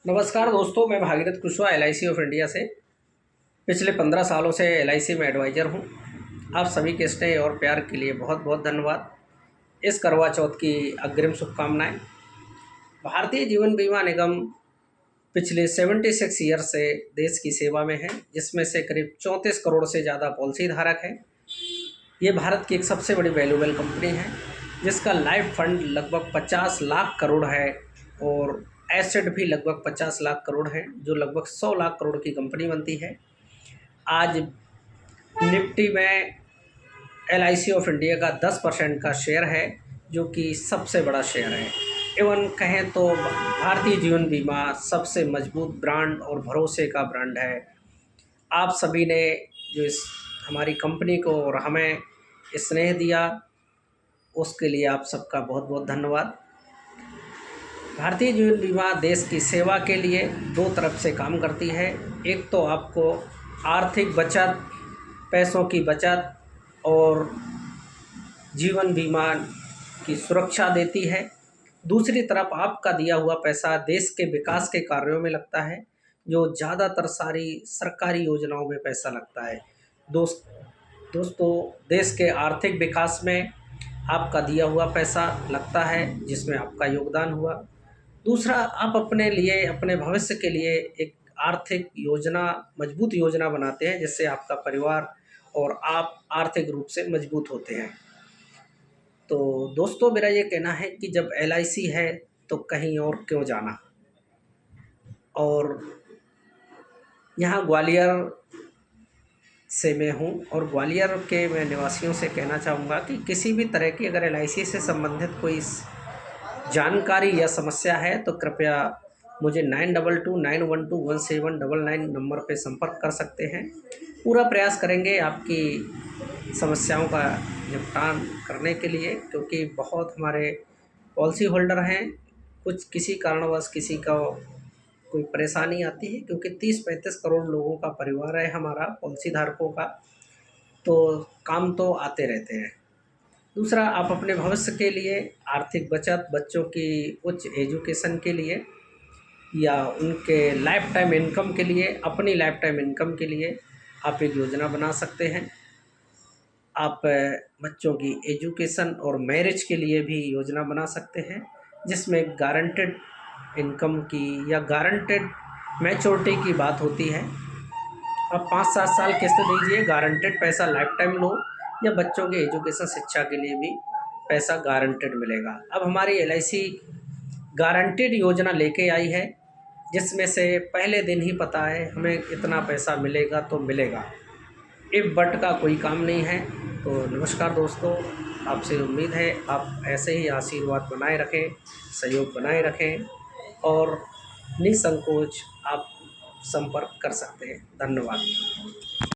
नमस्कार दोस्तों, मैं Bhagirath Kushwaha LIC of India से पिछले 15 सालों से LIC में एडवाइज़र हूं। आप सभी के स्नेह और प्यार के लिए बहुत बहुत धन्यवाद। इस करवा चौथ की अग्रिम शुभकामनाएं। भारतीय जीवन बीमा निगम पिछले 76 ईयर से देश की सेवा में है, जिसमें से करीब 34 करोड़ से ज़्यादा पॉलिसी धारक हैं। ये भारत की एक सबसे बड़ी वैल्यूएबल कंपनी है, जिसका लाइफ फंड लगभग 50 लाख करोड़ है और एसेट भी लगभग 50 लाख करोड़ है, जो लगभग 100 लाख करोड़ की कंपनी बनती है। आज निफ्टी में LIC ऑफ इंडिया का 10% का शेयर है, जो कि सबसे बड़ा शेयर है। एवं कहें तो भारतीय जीवन बीमा सबसे मजबूत ब्रांड और भरोसे का ब्रांड है। आप सभी ने जो इस हमारी कंपनी को और हमें स्नेह दिया, उसके लिए आप सबका बहुत बहुत धन्यवाद। भारतीय जीवन बीमा देश की सेवा के लिए दो तरफ से काम करती है। एक तो आपको आर्थिक बचत, पैसों की बचत और जीवन बीमा की सुरक्षा देती है। दूसरी तरफ आपका दिया हुआ पैसा देश के विकास के कार्यों में लगता है, जो ज़्यादातर सारी सरकारी योजनाओं में पैसा लगता है। दोस्तों, देश के आर्थिक विकास में आपका दिया हुआ पैसा लगता है, जिसमें आपका योगदान हुआ। दूसरा, आप अपने लिए, अपने भविष्य के लिए एक आर्थिक योजना, मजबूत योजना बनाते हैं, जिससे आपका परिवार और आप आर्थिक रूप से मजबूत होते हैं। तो दोस्तों, मेरा ये कहना है कि जब LIC है तो कहीं और क्यों जाना। और यहाँ ग्वालियर से मैं हूँ और ग्वालियर के मैं निवासियों से कहना चाहूँगा कि किसी भी तरह की अगर LIC से संबंधित कोई जानकारी या समस्या है तो कृपया मुझे 9229121799 नंबर पे संपर्क कर सकते हैं। पूरा प्रयास करेंगे आपकी समस्याओं का निपटान करने के लिए, क्योंकि बहुत हमारे पॉलिसी होल्डर हैं। कुछ किसी कारणवश किसी का कोई परेशानी आती है, क्योंकि 30-35 करोड़ लोगों का परिवार है हमारा पॉलिसी धारकों का, तो काम तो आते रहते हैं। दूसरा, आप अपने भविष्य के लिए आर्थिक बचत, बच्चों की उच्च एजुकेशन के लिए या उनके लाइफ टाइम इनकम के लिए, अपनी लाइफ टाइम इनकम के लिए आप एक योजना बना सकते हैं। आप बच्चों की एजुकेशन और मैरिज के लिए भी योजना बना सकते हैं, जिसमें गारंटेड इनकम की या गारंटेड मैच्योरिटी की बात होती है। आप 5-7 साल किस्त दीजिए, गारंटेड पैसा लाइफ टाइम लो, या बच्चों के एजुकेशन शिक्षा के लिए भी पैसा गारंटेड मिलेगा। अब हमारी LIC गारंटेड योजना लेके आई है, जिसमें से पहले दिन ही पता है हमें इतना पैसा मिलेगा तो मिलेगा। इफ बट का कोई काम नहीं है। तो नमस्कार दोस्तों, आपसे उम्मीद है आप ऐसे ही आशीर्वाद बनाए रखें, सहयोग बनाए रखें और निसंकोच आप संपर्क कर सकते हैं। धन्यवाद।